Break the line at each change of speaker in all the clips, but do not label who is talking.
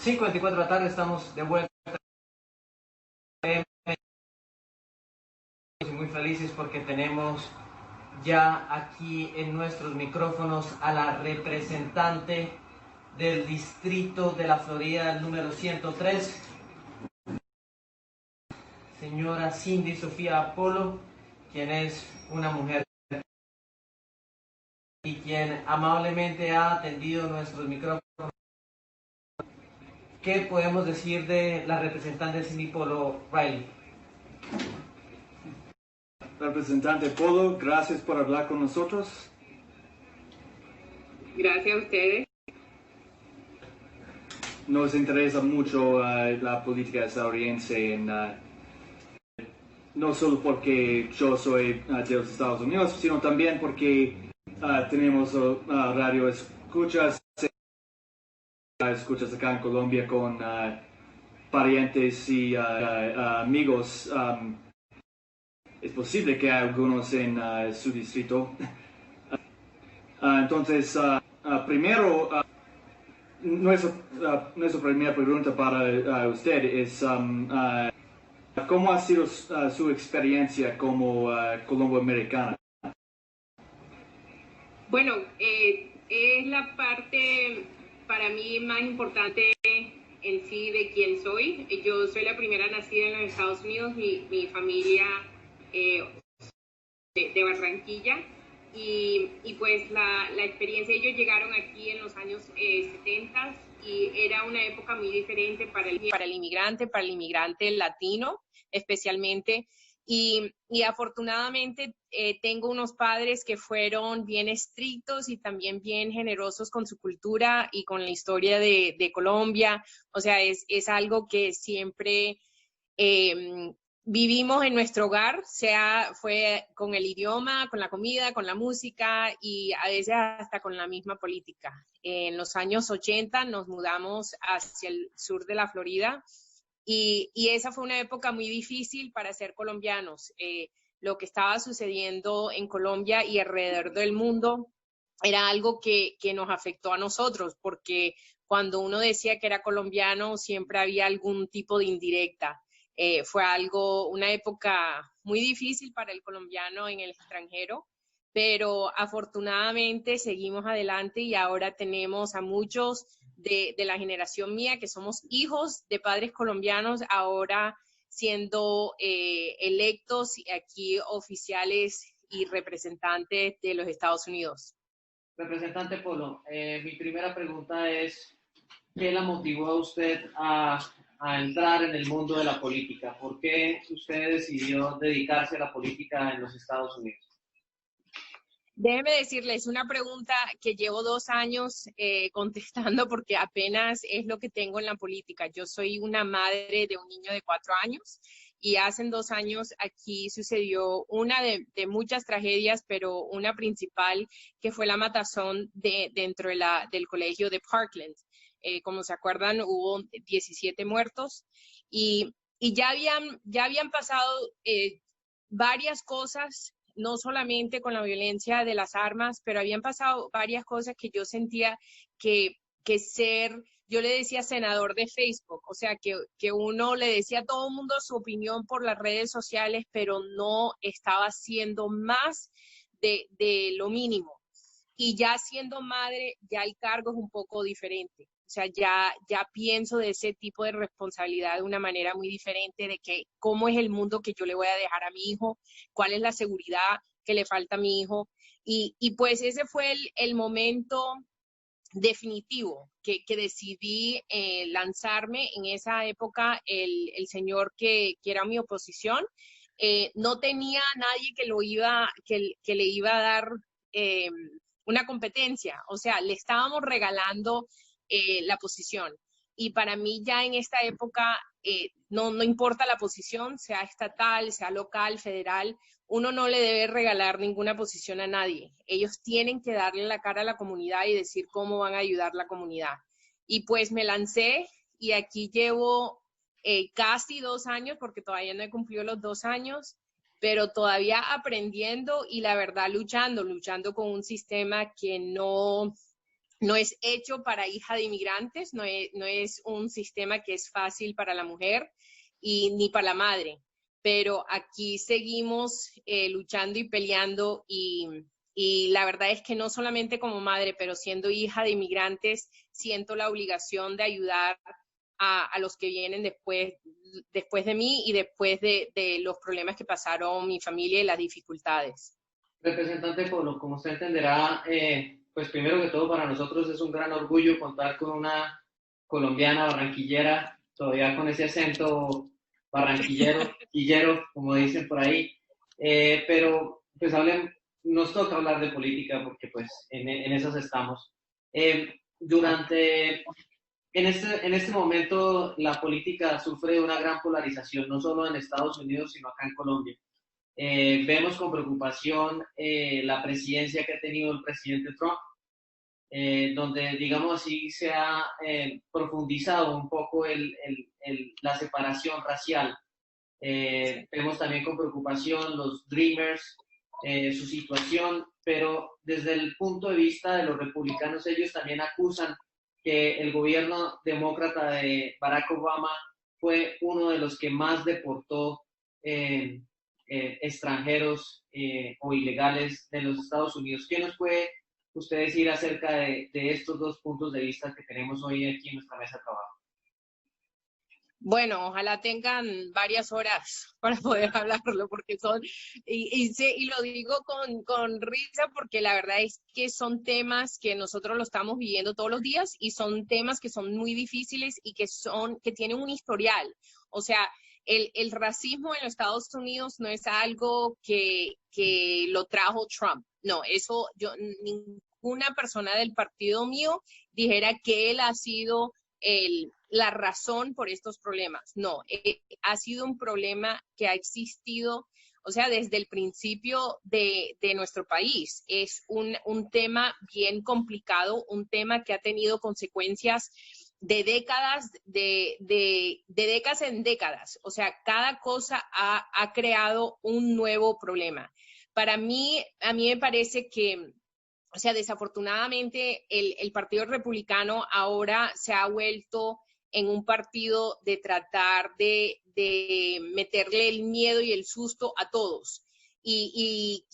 5:24 de la tarde, estamos de vuelta. Muy felices porque tenemos ya aquí en nuestros micrófonos a la representante del distrito de la Florida, número 103, señora Cindy Sofía Apolo, quien es una mujer y quien amablemente ha atendido nuestros micrófonos. ¿Qué podemos decir de la representante Cindy Apolo Riley?
Representante Polo, gracias por hablar con nosotros.
Gracias a ustedes.
Nos interesa mucho la política estadounidense, no solo porque yo soy de los Estados Unidos, sino también porque tenemos radio escuchas acá en Colombia con parientes y amigos. Es posible que haya algunos en su distrito. Entonces, primero, nuestra primera pregunta para usted es ¿cómo ha sido su experiencia como colombo-americana?
Bueno, es la parte para mí más importante en sí de quién soy. Yo soy la primera nacida en los Estados Unidos, mi familia de Barranquilla, y pues la experiencia, ellos llegaron aquí en los años 70 y era una época muy diferente para el inmigrante latino especialmente. Y afortunadamente tengo unos padres que fueron bien estrictos y también bien generosos con su cultura y con la historia de Colombia. O sea, es algo que siempre vivimos en nuestro hogar, fue con el idioma, con la comida, con la música y a veces hasta con la misma política. En los años 80 nos mudamos hacia el sur de la Florida. Y esa fue una época muy difícil para ser colombianos. Lo que estaba sucediendo en Colombia y alrededor del mundo era algo que nos afectó a nosotros, porque cuando uno decía que era colombiano siempre había algún tipo de indirecta. Fue una época muy difícil para el colombiano en el extranjero, pero afortunadamente seguimos adelante y ahora tenemos a muchos de la generación mía, que somos hijos de padres colombianos, ahora siendo electos aquí oficiales y representantes de los Estados Unidos.
Representante Polo, mi primera pregunta es, ¿qué la motivó a usted a entrar en el mundo de la política? ¿Por qué usted decidió dedicarse a la política en los Estados Unidos?
Déjeme decirles una pregunta que llevo 2 años contestando porque apenas es lo que tengo en la política. Yo soy una madre de un niño de 4 años y hace 2 años aquí sucedió una de muchas tragedias, pero una principal que fue la matazón dentro del colegio de Parkland. Como se acuerdan, hubo 17 muertos y ya habían pasado varias cosas, no solamente con la violencia de las armas, pero habían pasado varias cosas que yo sentía que yo le decía senador de Facebook, o sea, que uno le decía a todo el mundo su opinión por las redes sociales, pero no estaba haciendo más de lo mínimo. Y ya siendo madre, ya el cargo es un poco diferente. O sea, ya pienso de ese tipo de responsabilidad de una manera muy diferente, de que cómo es el mundo que yo le voy a dejar a mi hijo, cuál es la seguridad que le falta a mi hijo. Y pues ese fue el momento definitivo que decidí lanzarme en esa época. El señor que era mi oposición no tenía a nadie que le iba a dar una competencia, o sea, le estábamos regalando la posición. Y para mí ya en esta época no importa la posición, sea estatal, sea local, federal, uno no le debe regalar ninguna posición a nadie. Ellos tienen que darle la cara a la comunidad y decir cómo van a ayudar a la comunidad. Y pues me lancé y aquí llevo casi 2 años, porque todavía no he cumplido los 2 años, pero todavía aprendiendo y la verdad luchando con un sistema que no no es hecho para hija de inmigrantes, no es un sistema que es fácil para la mujer y ni para la madre. Pero aquí seguimos luchando y peleando y la verdad es que no solamente como madre, pero siendo hija de inmigrantes, siento la obligación de ayudar a los que vienen después de mí y después de los problemas que pasaron mi familia y las dificultades.
Representante Polo, como usted entenderá, pues primero que todo para nosotros es un gran orgullo contar con una colombiana barranquillera, todavía con ese acento barranquillero, quillero, como dicen por ahí, pero pues nos toca hablar de política porque pues en esas estamos. En este momento la política sufre una gran polarización, no solo en Estados Unidos, sino acá en Colombia. Vemos con preocupación la presidencia que ha tenido el presidente Trump, donde, digamos así, se ha profundizado un poco la separación racial. Vemos también con preocupación los Dreamers, su situación, pero desde el punto de vista de los republicanos, ellos también acusan que el gobierno demócrata de Barack Obama fue uno de los que más deportó extranjeros o ilegales de los Estados Unidos. ¿Qué nos puede usted decir acerca de estos dos puntos de vista que tenemos hoy aquí en nuestra mesa de trabajo?
Bueno, ojalá tengan varias horas para poder hablarlo, porque y lo digo con risa, porque la verdad es que son temas que nosotros lo estamos viviendo todos los días y son temas que son muy difíciles y que tienen un historial. O sea, el racismo en los Estados Unidos no es algo que lo trajo Trump. No, eso ninguna persona del partido mío dijera que él ha sido la razón por estos problemas. No, ha sido un problema que ha existido, o sea, desde el principio de nuestro país. Es un tema bien complicado, un tema que ha tenido consecuencias de décadas, de décadas en décadas. O sea, cada cosa ha creado un nuevo problema. A mí me parece que, o sea, desafortunadamente el Partido Republicano ahora se ha vuelto en un partido de tratar de meterle el miedo y el susto a todos. Y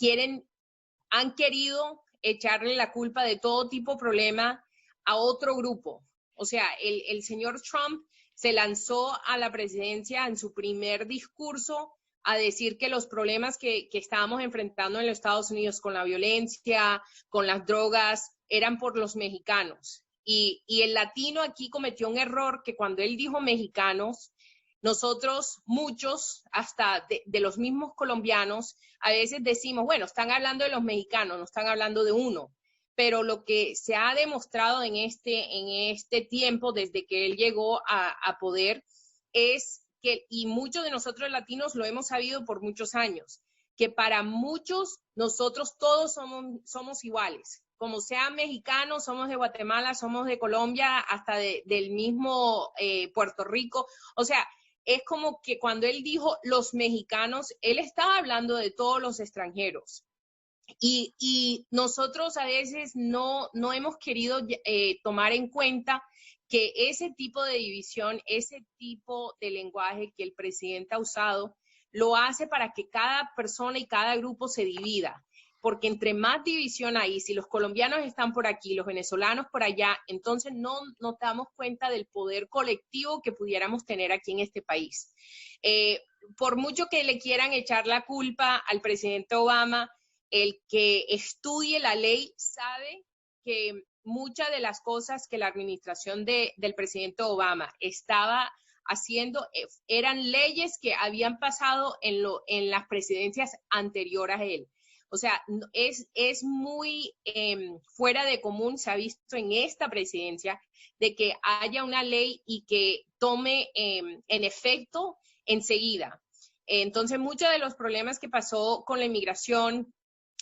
han querido echarle la culpa de todo tipo de problema a otro grupo. O sea, el señor Trump se lanzó a la presidencia en su primer discurso a decir que los problemas que estábamos enfrentando en los Estados Unidos con la violencia, con las drogas, eran por los mexicanos. Y el latino aquí cometió un error que cuando él dijo mexicanos, nosotros, muchos, hasta de los mismos colombianos, a veces decimos, bueno, están hablando de los mexicanos, no están hablando de uno. Pero lo que se ha demostrado en este tiempo, desde que él llegó a poder, es que, y muchos de nosotros latinos lo hemos sabido por muchos años, que para muchos nosotros todos somos iguales. Como sean mexicanos, somos de Guatemala, somos de Colombia, hasta del mismo Puerto Rico. O sea, es como que cuando él dijo los mexicanos, él estaba hablando de todos los extranjeros. Y nosotros a veces no hemos querido tomar en cuenta que ese tipo de división, ese tipo de lenguaje que el presidente ha usado, lo hace para que cada persona y cada grupo se divida. Porque entre más división hay, si los colombianos están por aquí, los venezolanos por allá, entonces no nos damos cuenta del poder colectivo que pudiéramos tener aquí en este país. Por mucho que le quieran echar la culpa al presidente Obama, el que estudie la ley sabe que muchas de las cosas que la administración del presidente Obama estaba haciendo eran leyes que habían pasado en las presidencias anteriores a él. O sea, es muy fuera de común, se ha visto en esta presidencia, de que haya una ley y que tome en efecto enseguida. Entonces, muchos de los problemas que pasó con la inmigración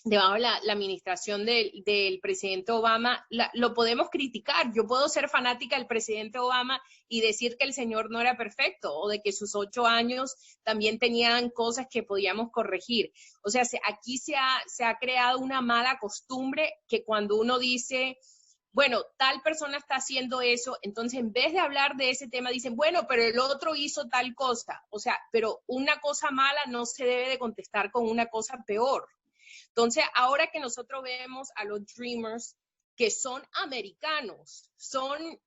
debajo de la administración del presidente Obama, lo podemos criticar. Yo puedo ser fanática del presidente Obama y decir que el señor no era perfecto o de que sus 8 años también tenían cosas que podíamos corregir. O sea, aquí se ha creado una mala costumbre que cuando uno dice, bueno, tal persona está haciendo eso, entonces en vez de hablar de ese tema dicen, bueno, pero el otro hizo tal cosa. O sea, pero una cosa mala no se debe de contestar con una cosa peor. Entonces, ahora que nosotros vemos a los Dreamers, que son americanos, son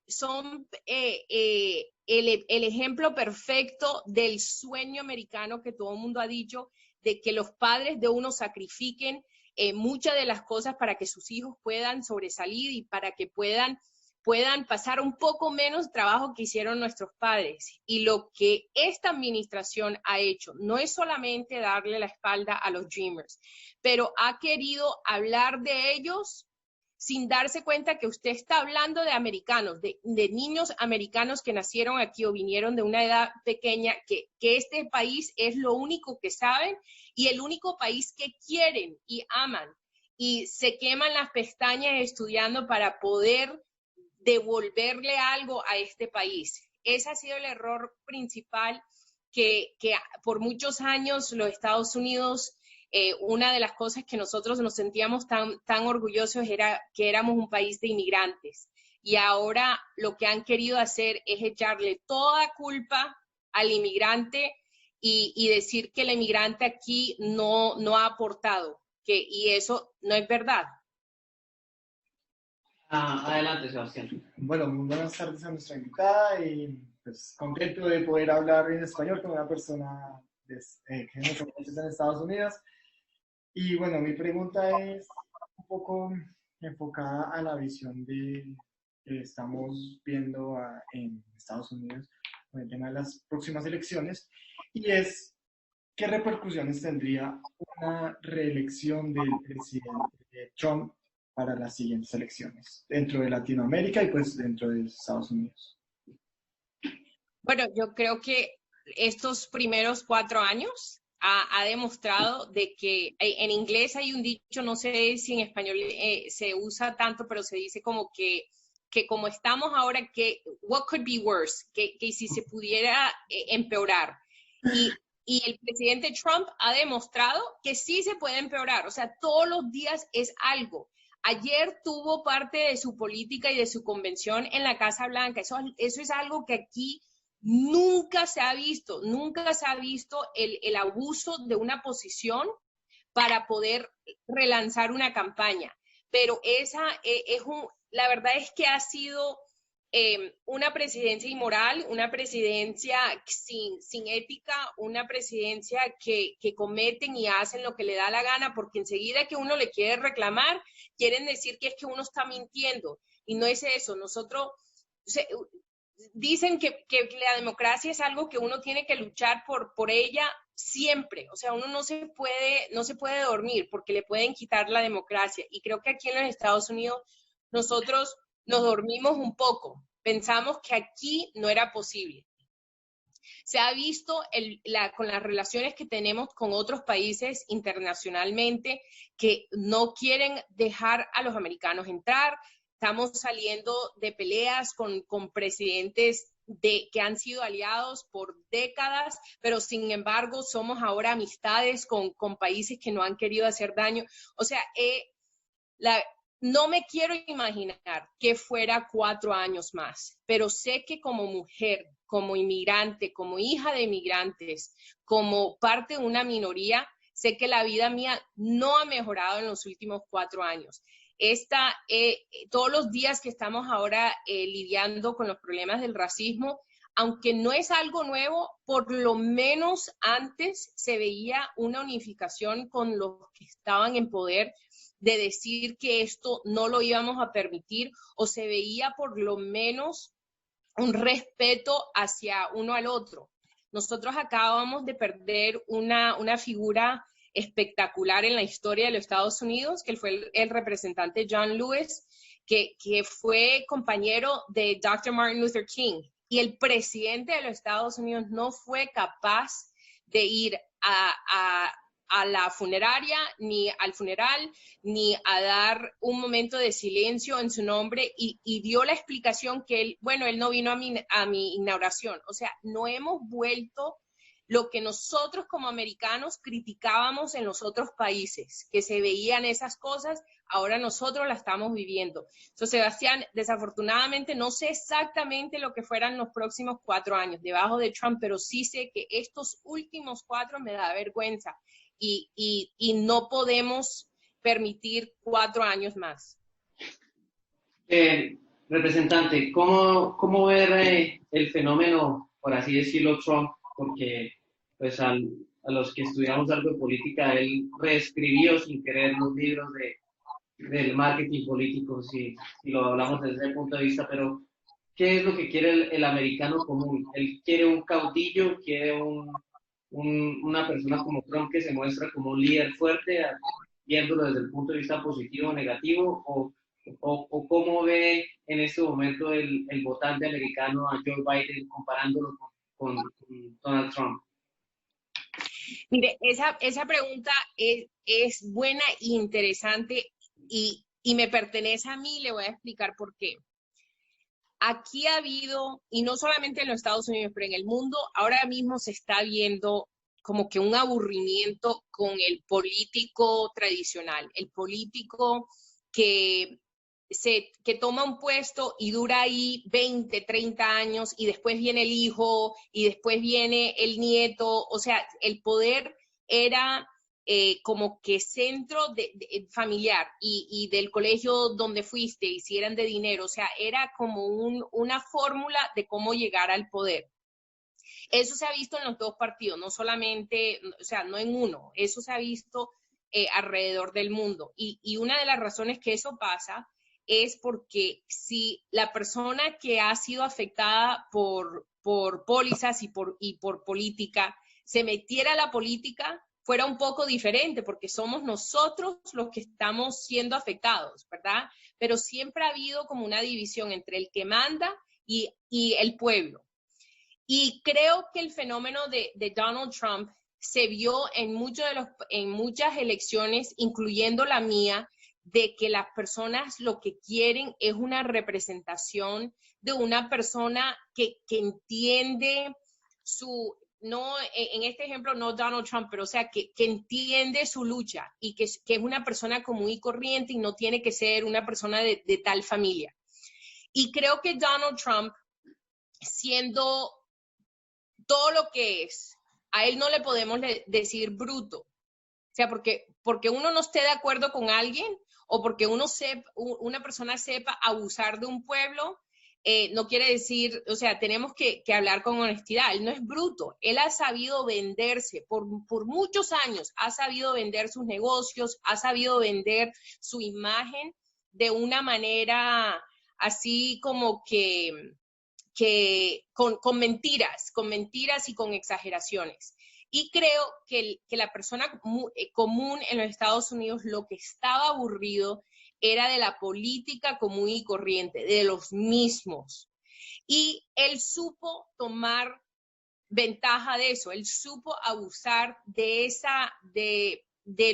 el ejemplo perfecto del sueño americano que todo el mundo ha dicho, de que los padres de uno sacrifiquen muchas de las cosas para que sus hijos puedan sobresalir y para que puedan pasar un poco menos trabajo que hicieron nuestros padres. Y lo que esta administración ha hecho no es solamente darle la espalda a los Dreamers, pero ha querido hablar de ellos sin darse cuenta que usted está hablando de americanos, de niños americanos que nacieron aquí o vinieron de una edad pequeña, que este país es lo único que saben y el único país que quieren y aman. Y se queman las pestañas estudiando para poder devolverle algo a este país. Ese ha sido el error principal que por muchos años los Estados Unidos, una de las cosas que nosotros nos sentíamos tan orgullosos era que éramos un país de inmigrantes. Y ahora lo que han querido hacer es echarle toda culpa al inmigrante y decir que el inmigrante aquí no ha aportado, y eso no es verdad.
Adelante, Sebastián.
Bueno, muy buenas tardes a nuestra invitada y pues contento de poder hablar en español con una persona que nos conoce en Estados Unidos. Y bueno, mi pregunta es un poco enfocada a la visión que estamos viendo en Estados Unidos con el tema de las próximas elecciones, y es ¿qué repercusiones tendría una reelección del presidente Trump para las siguientes elecciones dentro de Latinoamérica y pues dentro de Estados Unidos?
Bueno, yo creo que estos primeros 4 años ha demostrado de que en inglés hay un dicho, no sé si en español se usa tanto, pero se dice como que como estamos ahora, que what could be worse, que si se pudiera empeorar. Y el presidente Trump ha demostrado que sí se puede empeorar, o sea, todos los días es algo. Ayer tuvo parte de su política y de su convención en la Casa Blanca. Eso es algo que aquí nunca se ha visto el abuso de una posición para poder relanzar una campaña. Pero la verdad es que ha sido una presidencia inmoral, una presidencia sin ética, una presidencia que cometen y hacen lo que le da la gana, porque enseguida que uno le quiere reclamar, quieren decir que es que uno está mintiendo, y no es eso. Dicen que la democracia es algo que uno tiene que luchar por ella siempre. O sea, uno no se puede dormir porque le pueden quitar la democracia. Y creo que aquí en los Estados Unidos nosotros nos dormimos un poco. Pensamos que aquí no era posible. Se ha visto con las relaciones que tenemos con otros países internacionalmente que no quieren dejar a los americanos entrar. Estamos saliendo de peleas con presidentes que han sido aliados por décadas, pero sin embargo somos ahora amistades con países que no han querido hacer daño. O sea, no me quiero imaginar que fuera 4 años más, pero sé que como mujer, como inmigrante, como hija de inmigrantes, como parte de una minoría, sé que la vida mía no ha mejorado en los últimos 4 años. Todos los días que estamos ahora lidiando con los problemas del racismo, aunque no es algo nuevo, por lo menos antes se veía una unificación con los que estaban en poder de decir que esto no lo íbamos a permitir, o se veía por lo menos un respeto hacia uno al otro. Nosotros acabamos de perder una figura espectacular en la historia de los Estados Unidos, que fue el representante John Lewis, que fue compañero de Dr. Martin Luther King. Y el presidente de los Estados Unidos no fue capaz de ir a la funeraria, ni al funeral, ni a dar un momento de silencio en su nombre, y dio la explicación que él no vino a mi inauguración. O sea, no hemos vuelto lo que nosotros como americanos criticábamos en los otros países, que se veían esas cosas, ahora nosotros la estamos viviendo. Entonces, Sebastián, desafortunadamente no sé exactamente lo que fueran los próximos 4 años debajo de Trump, pero sí sé que estos últimos 4 me da vergüenza y no podemos permitir 4 años más.
Representante, ¿cómo ver el fenómeno, por así decirlo, Trump? Porque pues a los que estudiamos algo de política, él reescribió sin querer los libros del marketing político, si lo hablamos desde ese punto de vista, pero ¿qué es lo que quiere el americano común? ¿Él quiere un caudillo, quiere una persona como Trump que se muestra como un líder fuerte, viéndolo desde el punto de vista positivo o negativo, o cómo ve en este momento el votante americano a Joe Biden comparándolo con Donald Trump?
Mire, esa pregunta es buena e interesante y me pertenece a mí, le voy a explicar por qué. Aquí ha habido, y no solamente en los Estados Unidos, pero en el mundo, ahora mismo se está viendo como que un aburrimiento con el político tradicional, el político que toma un puesto y dura ahí 20, 30 años y después viene el hijo y después viene el nieto. O sea, el poder era como que centro familiar y del colegio donde fuiste y si eran de dinero. O sea, era como una fórmula de cómo llegar al poder. Eso se ha visto en los dos partidos, no solamente, o sea, no en uno, eso se ha visto alrededor del mundo. Y una de las razones que eso pasa es porque si la persona que ha sido afectada por pólizas y por política se metiera a la política, fuera un poco diferente, porque somos nosotros los que estamos siendo afectados, ¿verdad? Pero siempre ha habido como una división entre el que manda y el pueblo. Y creo que el fenómeno de Donald Trump se vio en muchas elecciones, incluyendo la mía, de que las personas lo que quieren es una representación de una persona que entiende no, en este ejemplo no Donald Trump, pero o sea, que entiende su lucha y que es una persona común y corriente y no tiene que ser una persona de tal familia. Y creo que Donald Trump, siendo todo lo que es, a él no le podemos decir bruto. O sea, porque uno no esté de acuerdo con alguien o porque una persona sepa abusar de un pueblo, no quiere decir, o sea, tenemos que hablar con honestidad. Él no es bruto, él ha sabido venderse por muchos años, ha sabido vender sus negocios, ha sabido vender su imagen de una manera así como que con mentiras y con exageraciones. Y creo que la persona común en los Estados Unidos lo que estaba aburrido era de la política común y corriente, de los mismos. Y él supo tomar ventaja de eso, él supo abusar de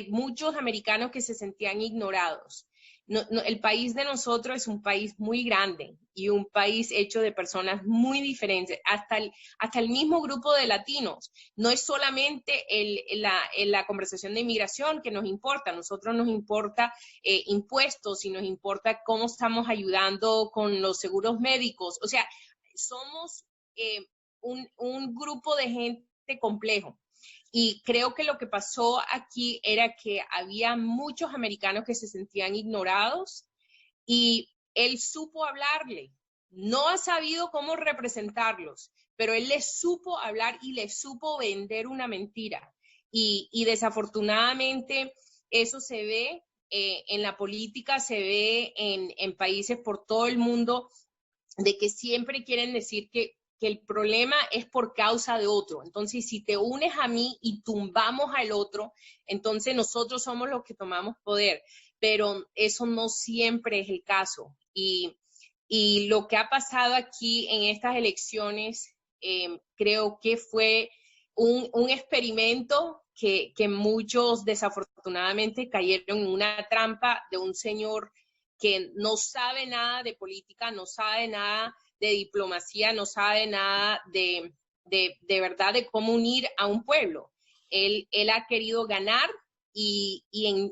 muchos americanos que se sentían ignorados. El país de nosotros es un país muy grande y un país hecho de personas muy diferentes, hasta el mismo grupo de latinos. No es solamente la conversación de inmigración que nos importa, a nosotros nos importa impuestos y nos importa cómo estamos ayudando con los seguros médicos. O sea, somos un grupo de gente complejo. Y creo que lo que pasó aquí era que había muchos americanos que se sentían ignorados y él supo hablarle. No ha sabido cómo representarlos, pero él les supo hablar y les supo vender una mentira. Y desafortunadamente eso se ve en la política, se ve en países por todo el mundo, de que siempre quieren decir que el problema es por causa de otro. Entonces, si te unes a mí y tumbamos al otro, entonces nosotros somos los que tomamos poder. Pero eso no siempre es el caso. Y lo que ha pasado aquí en estas elecciones, creo que fue un experimento que muchos desafortunadamente cayeron en una trampa de un señor que no sabe nada de política, no sabe nada de diplomacia, no sabe nada de de verdad de cómo unir a un pueblo. Él ha querido ganar y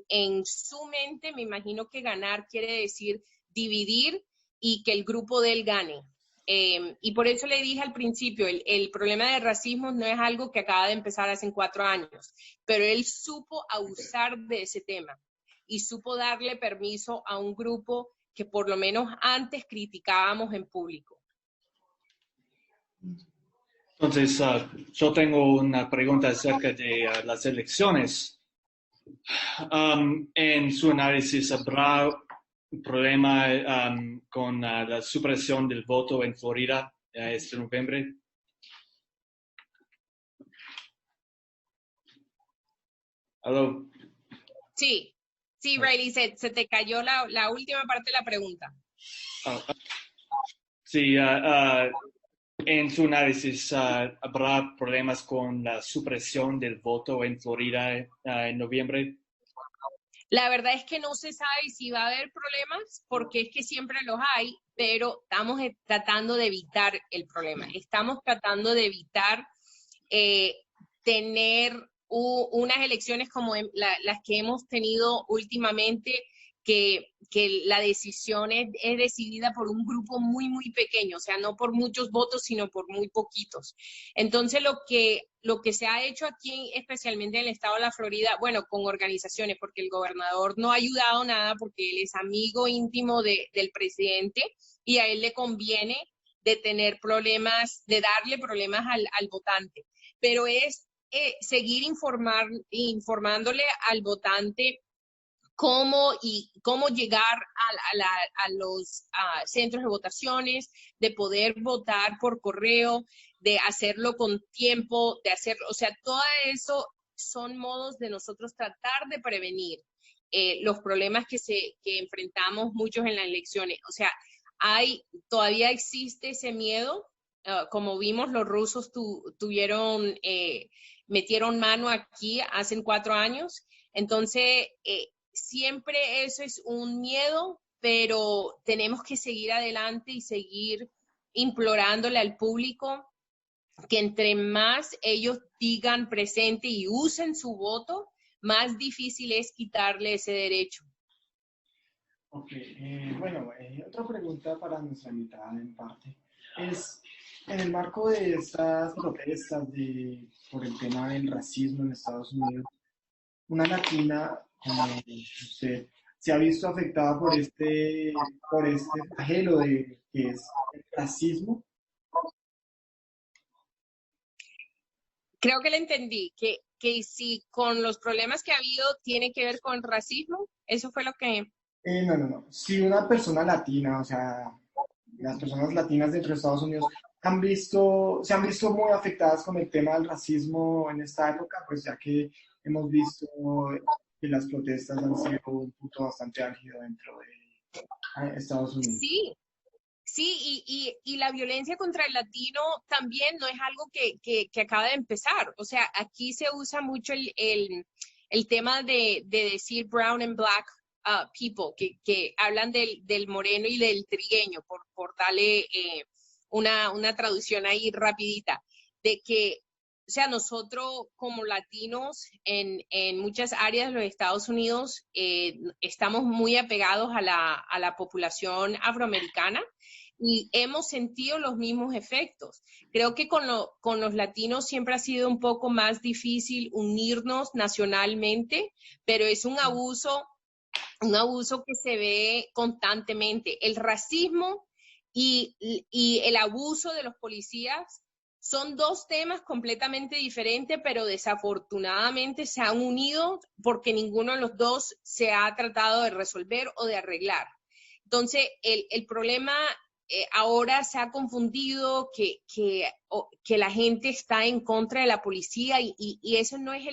en su mente me imagino que ganar quiere decir dividir y que el grupo de él gane. Y por eso le dije al principio, el problema de racismo no es algo que acaba de empezar hace 4 años, pero él supo abusar de ese tema y supo darle permiso a un grupo que por lo menos antes criticábamos en público.
Entonces, yo tengo una pregunta acerca de las elecciones. En su análisis, ¿habrá un problema con la supresión del voto en Florida este noviembre? ¿Aló?
Sí, Riley, se te cayó la última parte de la pregunta.
Sí, en su análisis, ¿habrá problemas con la supresión del voto en Florida en noviembre?
La verdad es que no se sabe si va a haber problemas, porque es que siempre los hay, pero estamos tratando de evitar el problema. Estamos tratando de evitar tener unas elecciones como las que hemos tenido últimamente, que la decisión es decidida por un grupo muy, muy pequeño, o sea, no por muchos votos, sino por muy poquitos. Entonces, lo que se ha hecho aquí, especialmente en el estado de la Florida, bueno, con organizaciones, porque el gobernador no ha ayudado nada, porque él es amigo íntimo del presidente y a él le conviene de tener problemas, de darle problemas al votante, pero es seguir informándole al votante cómo llegar a los centros de votaciones, de poder votar por correo, de hacerlo con tiempo, de hacerlo, o sea, todo eso son modos de nosotros tratar de prevenir los problemas que enfrentamos muchos en las elecciones. O sea, todavía existe ese miedo. Como vimos, los rusos metieron mano aquí hace 4 años. Entonces, siempre eso es un miedo, pero tenemos que seguir adelante y seguir implorándole al público que entre más ellos digan presente y usen su voto, más difícil es quitarle ese derecho.
Ok, bueno, otra pregunta para nuestra invitada en parte es, en el marco de estas protestas por el tema del racismo en Estados Unidos, una latina como usted se ha visto afectada por este flagelo que es el racismo.
Creo que le entendí, que si con los problemas que ha habido tiene que ver con racismo, eso fue lo que...
No. Si una persona latina, o sea, las personas latinas dentro de Estados Unidos se han visto muy afectadas con el tema del racismo en esta época, pues ya que hemos visto que las protestas han sido un punto bastante álgido dentro de Estados Unidos.
Sí, y la violencia contra el latino también no es algo que acaba de empezar. O sea, aquí se usa mucho el tema de decir brown and black people, que hablan del moreno y del trigueño, por darle una traducción ahí rapidita, de que, o sea, nosotros como latinos en muchas áreas de los Estados Unidos estamos muy apegados a la población afroamericana y hemos sentido los mismos efectos. Creo que con los latinos siempre ha sido un poco más difícil unirnos nacionalmente, pero es un abuso que se ve constantemente. El racismo y el abuso de los policías son 2 temas completamente diferentes, pero desafortunadamente se han unido porque ninguno de los 2 se ha tratado de resolver o de arreglar. Entonces, el problema ahora se ha confundido que la gente está en contra de la policía y eso no es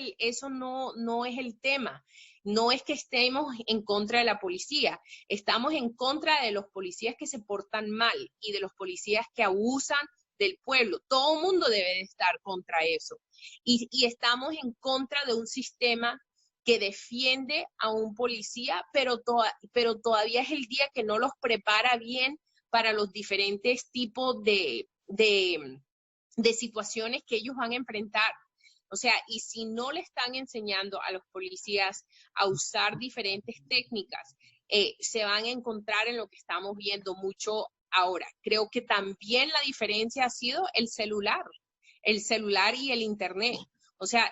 el tema. No es que estemos en contra de la policía, estamos en contra de los policías que se portan mal y de los policías que abusan del pueblo. Todo el mundo debe de estar contra eso. Y estamos en contra de un sistema que defiende a un policía, pero todavía es el día que no los prepara bien para los diferentes tipos de de situaciones que ellos van a enfrentar. O sea, y si no le están enseñando a los policías a usar diferentes técnicas, se van a encontrar en lo que estamos viendo mucho ahora. Creo que también la diferencia ha sido el celular y el internet. O sea,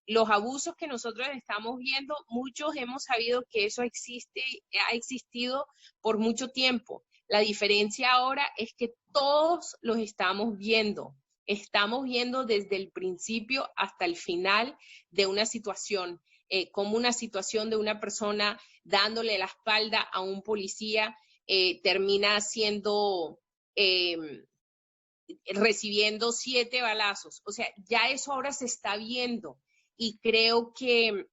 los abusos que nosotros estamos viendo, muchos hemos sabido que eso ha existido por mucho tiempo. La diferencia ahora es que todos los estamos viendo. Estamos viendo desde el principio hasta el final de una situación, como una situación de una persona dándole la espalda a un policía termina siendo, recibiendo 7 balazos. O sea, ya eso ahora se está viendo y creo que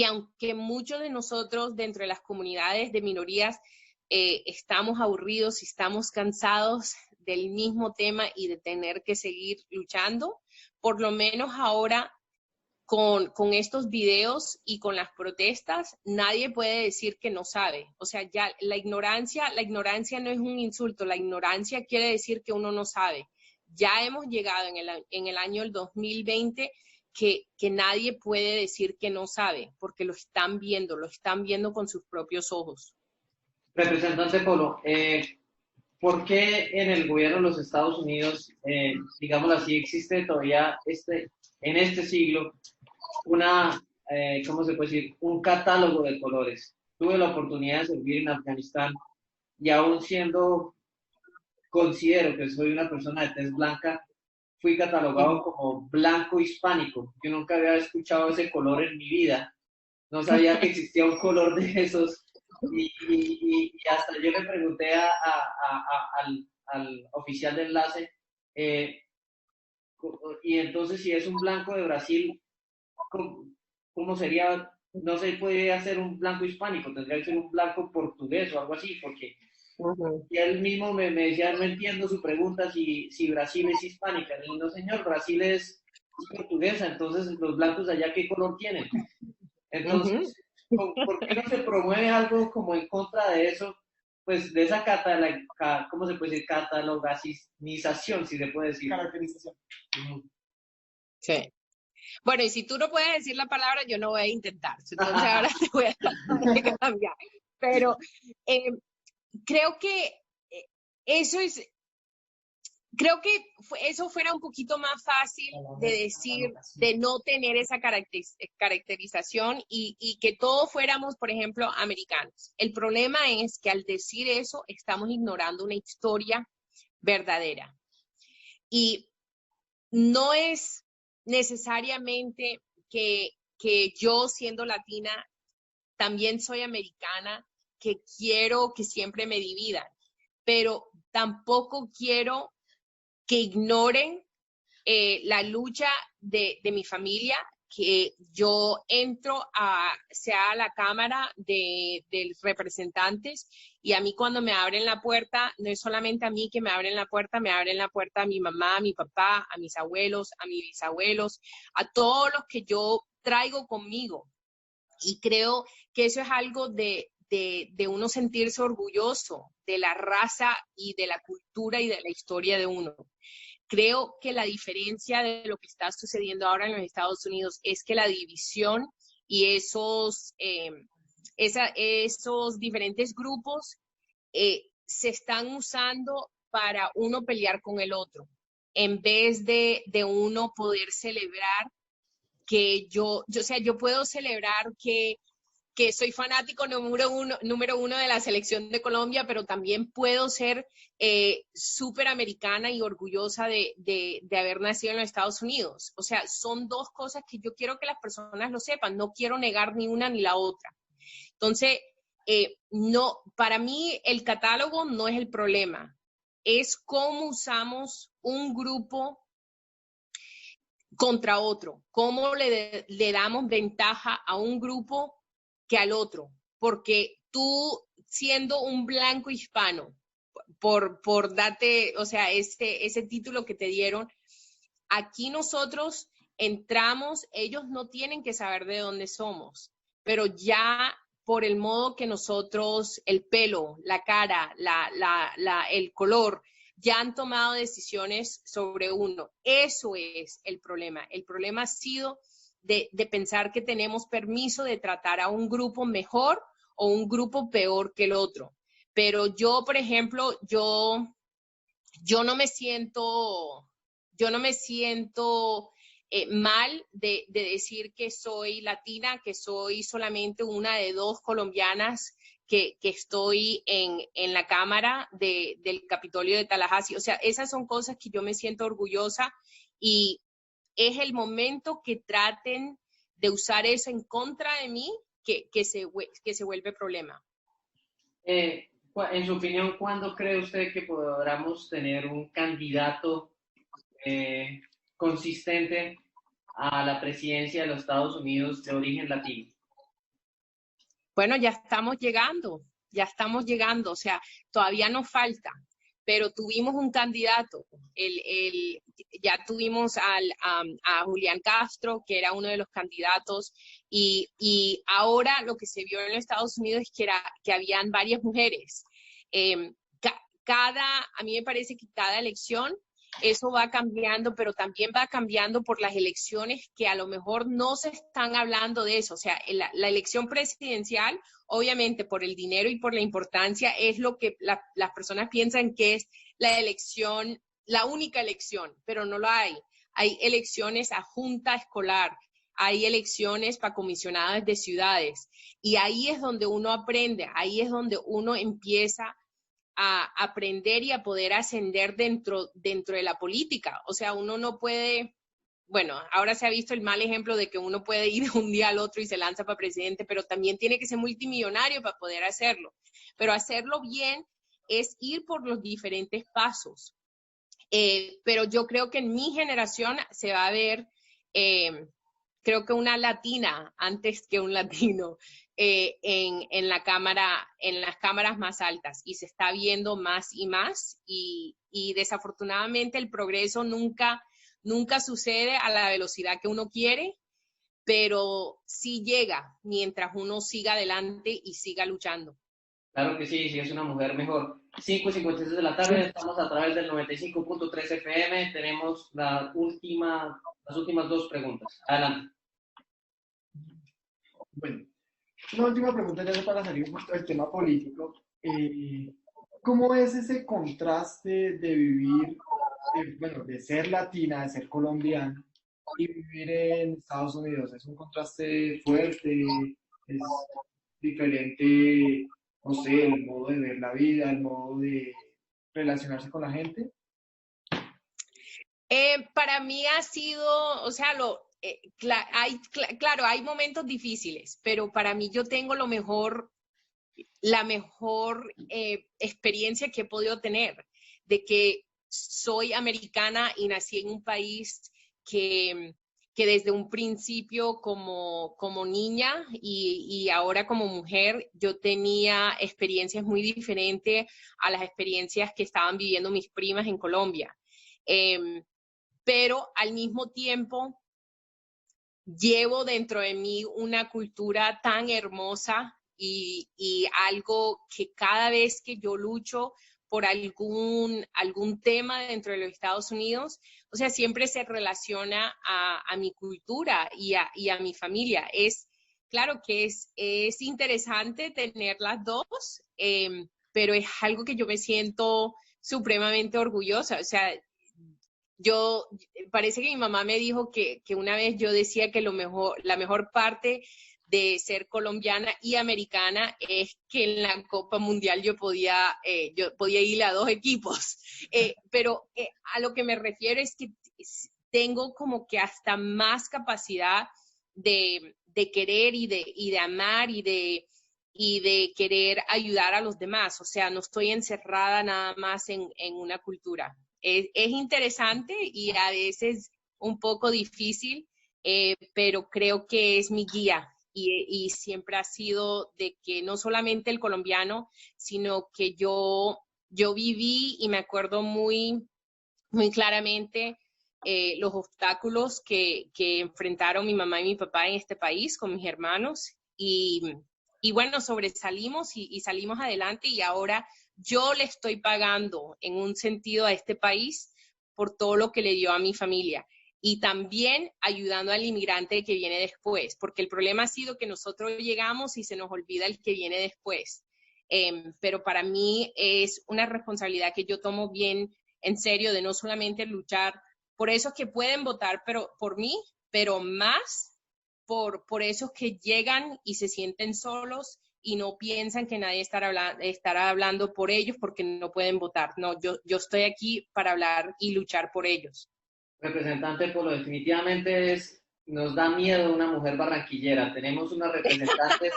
aunque muchos de nosotros dentro de las comunidades de minorías estamos aburridos y estamos cansados del mismo tema y de tener que seguir luchando, por lo menos ahora con estos videos y con las protestas, nadie puede decir que no sabe. O sea, ya la ignorancia no es un insulto, la ignorancia quiere decir que uno no sabe. Ya hemos llegado en el año 2020 que nadie puede decir que no sabe, porque lo están viendo con sus propios ojos.
Representante Polo, ¿por qué en el gobierno de los Estados Unidos, digámoslo así, existe todavía en este siglo ¿cómo se puede decir? Un catálogo de colores? Tuve la oportunidad de servir en Afganistán y aún considero que soy una persona de tez blanca, fui catalogado como blanco hispánico. Yo nunca había escuchado ese color en mi vida. No sabía que existía un color de esos. Y hasta yo le pregunté al oficial de enlace, y entonces si es un blanco de Brasil, ¿cómo sería? No se puede hacer un blanco hispánico, tendría que ser un blanco portugués o algo así, porque y él mismo me decía, no entiendo su pregunta si Brasil es hispánica. Y no, señor, Brasil es portuguesa, entonces los blancos allá, ¿qué color tienen? Entonces, ¿por qué no se promueve algo como en contra de eso? Pues de esa ¿cómo se puede decir? Catalogización, si se puede decir.
Caracterización.
Sí. Bueno, y si tú no puedes decir la palabra, yo no voy a intentar. Entonces ahora te voy a cambiar. Pero creo que eso fuera un poquito más fácil de decir, de no tener esa caracterización y que todos fuéramos, por ejemplo, americanos. El problema es que al decir eso estamos ignorando una historia verdadera. Y no es necesariamente que yo, siendo latina, también soy americana, que quiero que siempre me dividan, pero tampoco quiero que ignoren la lucha de mi familia, que yo entro sea a la Cámara de Representantes y a mí cuando me abren la puerta, no es solamente a mí que me abren la puerta a mi mamá, a mi papá, a mis abuelos, a mis bisabuelos, a todos los que yo traigo conmigo. Y creo que eso es algo de uno sentirse orgulloso de la raza y de la cultura y de la historia de uno. Creo que la diferencia de lo que está sucediendo ahora en los Estados Unidos es que la división y esos diferentes grupos se están usando para uno pelear con el otro, en vez de uno poder celebrar que yo puedo celebrar que soy fanático número uno de la selección de Colombia, pero también puedo ser súper americana y orgullosa de haber nacido en los Estados Unidos. O sea, son dos cosas que yo quiero que las personas lo sepan. No quiero negar ni una ni la otra. Entonces, no, para mí el catálogo no es el problema. Es cómo usamos un grupo contra otro. Cómo le damos ventaja a un grupo que al otro, porque tú siendo un blanco hispano, por darte, o sea, ese título que te dieron, aquí nosotros entramos, ellos no tienen que saber de dónde somos, pero ya por el modo que nosotros, el pelo, la cara, el color, ya han tomado decisiones sobre uno. Eso es el problema. El problema ha sido de pensar que tenemos permiso de tratar a un grupo mejor o un grupo peor que el otro. Pero yo, por ejemplo, yo no me siento mal de decir que soy latina, que soy solamente una de 2 colombianas que estoy en la Cámara del Capitolio de Tallahassee. O sea, esas son cosas que yo me siento orgullosa y es el momento que traten de usar eso en contra de mí que se vuelve problema.
En su opinión, ¿cuándo cree usted que podamos tener un candidato consistente a la presidencia de los Estados Unidos de origen latino?
Bueno, ya estamos llegando, o sea, todavía nos falta, pero tuvimos un candidato, ya tuvimos a Julián Castro, que era uno de los candidatos, y ahora lo que se vio en Estados Unidos es que habían varias mujeres. A mí me parece que cada elección eso va cambiando, pero también va cambiando por las elecciones que a lo mejor no se están hablando de eso. O sea, la elección presidencial, obviamente por el dinero y por la importancia, es lo que las personas piensan que es la elección, la única elección, pero no lo hay. Hay elecciones a junta escolar, hay elecciones para comisionadas de ciudades, y ahí es donde uno aprende, ahí es donde uno empieza a aprender y a poder ascender dentro de la política. O sea, uno no puede, bueno, ahora se ha visto el mal ejemplo de que uno puede ir de un día al otro y se lanza para presidente, pero también tiene que ser multimillonario para poder hacerlo. Pero hacerlo bien es ir por los diferentes pasos. Pero yo creo que en mi generación se va a ver, creo que una latina antes que un latino en la cámara, en las cámaras más altas, y se está viendo más y más, y desafortunadamente el progreso nunca sucede a la velocidad que uno quiere, pero sí llega mientras uno siga adelante y siga luchando.
Claro que sí, sí es una mujer mejor. 5:56 de la tarde, estamos a través del 95.3 FM, tenemos las últimas 2 preguntas. Adelante.
Bueno, una última pregunta ya para salir un poquito del tema político. ¿Cómo es ese contraste de vivir, bueno, de ser latina, de ser colombiana y vivir en Estados Unidos? ¿Es un contraste fuerte? ¿Es diferente, no sé, el modo de ver la vida, el modo de relacionarse con la gente?
Para mí ha sido, o sea, claro, hay momentos difíciles, pero para mí yo tengo la mejor experiencia que he podido tener, de que soy americana y nací en un país que desde un principio como niña y ahora como mujer, yo tenía experiencias muy diferentes a las experiencias que estaban viviendo mis primas en Colombia. Pero al mismo tiempo llevo dentro de mí una cultura tan hermosa y algo que cada vez que yo lucho por algún tema dentro de los Estados Unidos, o sea, siempre se relaciona a mi cultura y a mi familia. Claro que es interesante tener las dos, pero es algo que yo me siento supremamente orgullosa. O sea, parece que mi mamá me dijo que una vez yo decía que la mejor parte de ser colombiana y americana es que en la Copa Mundial yo podía ir a 2 equipos. Pero a lo que me refiero es que tengo como que hasta más capacidad de querer y de amar y de querer ayudar a los demás. O sea, no estoy encerrada nada más en una cultura. Es interesante y a veces un poco difícil, pero creo que es mi guía y siempre ha sido de que no solamente el colombiano, sino que yo viví y me acuerdo muy, muy claramente los obstáculos que enfrentaron mi mamá y mi papá en este país con mis hermanos y bueno, sobresalimos y salimos adelante y ahora yo le estoy pagando en un sentido a este país por todo lo que le dio a mi familia. Y también ayudando al inmigrante que viene después, porque el problema ha sido que nosotros llegamos y se nos olvida el que viene después. Pero para mí es una responsabilidad que yo tomo bien en serio, de no solamente luchar por esos que pueden votar por mí, pero más por esos que llegan y se sienten solos y no piensan que nadie estará hablando por ellos porque no pueden votar. No, yo estoy aquí para hablar y luchar por ellos.
Representante Polo, definitivamente nos da miedo una mujer barranquillera. Tenemos unas representantes,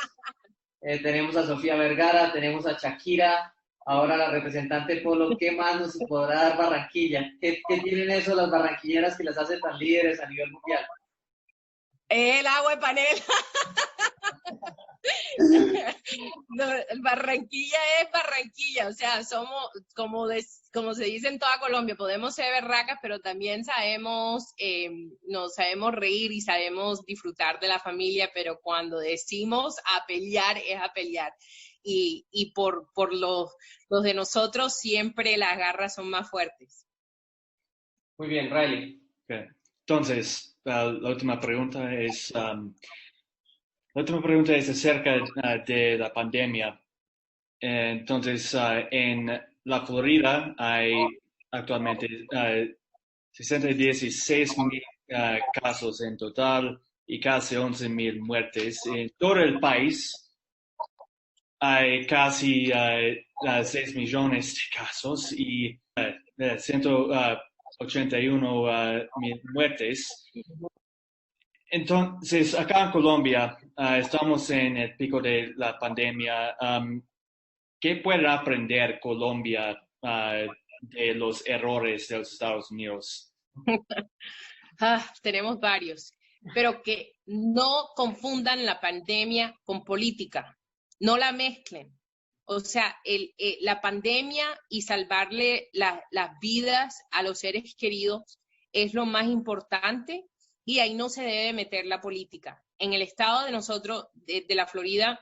tenemos a Sofía Vergara, tenemos a Shakira, ahora la representante Polo. ¿Qué más nos podrá dar Barranquilla? ¿Qué tienen eso las barranquilleras que las hace tan líderes a nivel mundial?
El agua de panela. No, Barranquilla es Barranquilla, o sea, somos, como se dice en toda Colombia, podemos ser berracas, pero también nos sabemos reír y sabemos disfrutar de la familia, pero cuando decimos a pelear, es a pelear. Y por los de nosotros siempre las garras son más fuertes.
Muy bien, Riley.
Okay. Entonces, la última pregunta es acerca de la pandemia. Entonces, en la Florida hay actualmente 16,000 casos en total y casi 11,000 muertes. En todo el país hay casi 6 millones de casos y 181,000 muertes. Entonces, acá en Colombia estamos en el pico de la pandemia. ¿Qué puede aprender Colombia de los errores de los Estados Unidos?
Tenemos varios, pero que no confundan la pandemia con política, no la mezclen. O sea, la pandemia y salvarle las vidas a los seres queridos es lo más importante y ahí no se debe meter la política. En el estado de nosotros, de la Florida,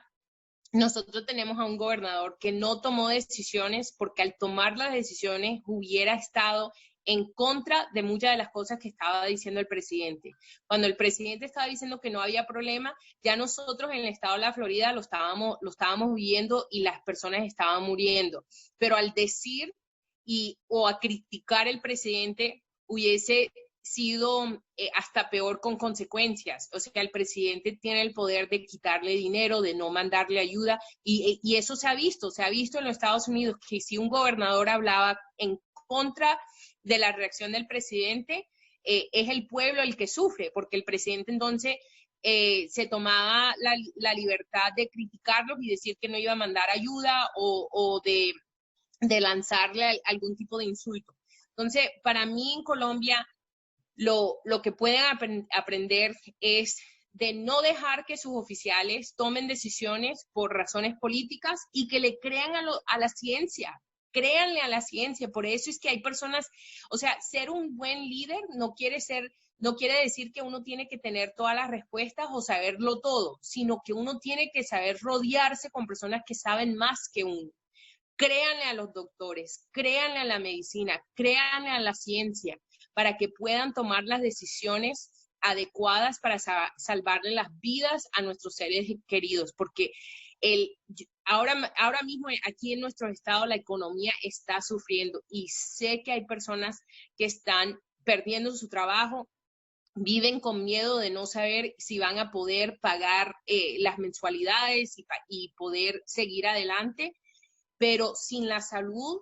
nosotros tenemos a un gobernador que no tomó decisiones porque al tomar las decisiones hubiera estado en contra de muchas de las cosas que estaba diciendo el presidente. Cuando el presidente estaba diciendo que no había problema, ya nosotros en el estado de la Florida lo estábamos viendo y las personas estaban muriendo. Pero al decir o a criticar el presidente hubiese sido hasta peor con consecuencias. O sea, el presidente tiene el poder de quitarle dinero, de no mandarle ayuda, y eso se ha visto en los Estados Unidos, que si un gobernador hablaba en contra de la reacción del presidente, es el pueblo el que sufre, porque el presidente entonces se tomaba la libertad de criticarlos y decir que no iba a mandar ayuda o de lanzarle algún tipo de insulto. Entonces, para mí en Colombia, lo que pueden aprender es de no dejar que sus oficiales tomen decisiones por razones políticas y que le crean a la ciencia. Créanle a la ciencia. Por eso es que hay personas, o sea, ser un buen líder no quiere decir que uno tiene que tener todas las respuestas o saberlo todo, sino que uno tiene que saber rodearse con personas que saben más que uno. Créanle a los doctores, créanle a la medicina, créanle a la ciencia, para que puedan tomar las decisiones adecuadas para salvarle las vidas a nuestros seres queridos, porque ahora mismo aquí en nuestro estado la economía está sufriendo y sé que hay personas que están perdiendo su trabajo, viven con miedo de no saber si van a poder pagar las mensualidades y poder seguir adelante, pero sin la salud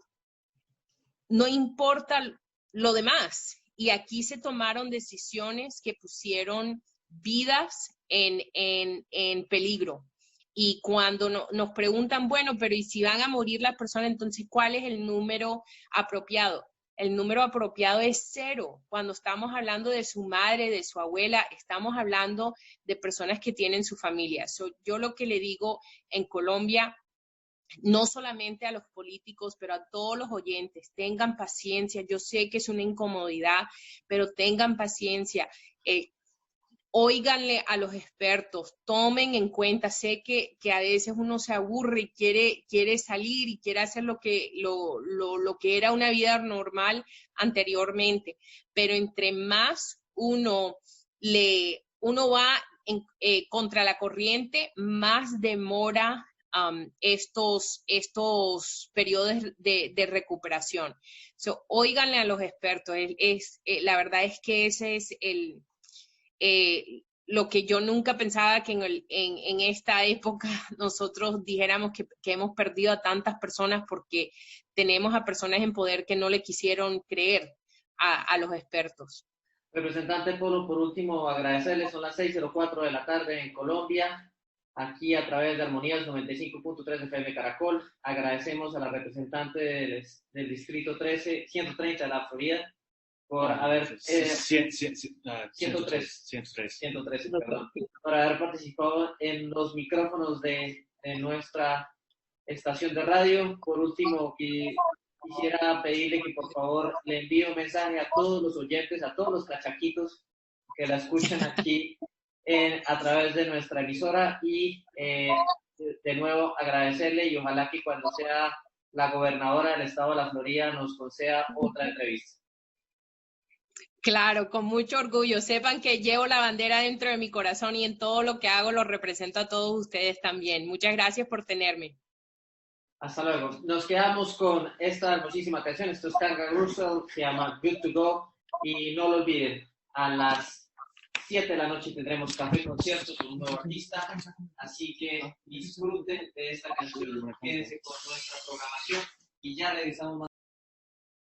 no importa lo demás. Y aquí se tomaron decisiones que pusieron vidas en peligro. Y cuando nos preguntan, bueno, pero ¿y si van a morir las personas? Entonces, ¿cuál es el número apropiado? El número apropiado es 0. Cuando estamos hablando de su madre, de su abuela, estamos hablando de personas que tienen su familia. Yo lo que le digo en Colombia, no solamente a los políticos, pero a todos los oyentes, tengan paciencia. Yo sé que es una incomodidad, pero tengan paciencia. óiganle a los expertos, tomen en cuenta, sé que a veces uno se aburre y quiere salir y quiere hacer lo que era una vida normal anteriormente, pero entre más uno va contra la corriente, más demora estos periodos de recuperación. So, óiganle a los expertos, la verdad es que ese es lo que yo nunca pensaba que en esta época nosotros dijéramos que hemos perdido a tantas personas porque tenemos a personas en poder que no le quisieron creer a los expertos.
Representante Polo, por último, agradecerles, son las 6:04 de la tarde en Colombia, aquí a través de Armonías 95.3 FM Caracol. Agradecemos a la representante del Distrito 130 de la Florida, por haber 113, perdón, por haber participado en los micrófonos de nuestra estación de radio. Por último, quisiera pedirle que por favor le envíe un mensaje a todos los oyentes, a todos los cachaquitos que la escuchan aquí a través de nuestra emisora y de nuevo agradecerle y ojalá que cuando sea la gobernadora del estado de la Florida nos conceda otra entrevista.
Claro, con mucho orgullo. Sepan que llevo la bandera dentro de mi corazón y en todo lo que hago lo represento a todos ustedes también. Muchas gracias por tenerme.
Hasta luego. Nos quedamos con esta hermosísima canción. Esto es Kanga Russell, se llama Good to Go. Y no lo olviden, a las 7 de la noche tendremos Café Concierto con un nuevo artista. Así que disfruten de esta canción. Quédense con nuestra programación y ya regresamos más.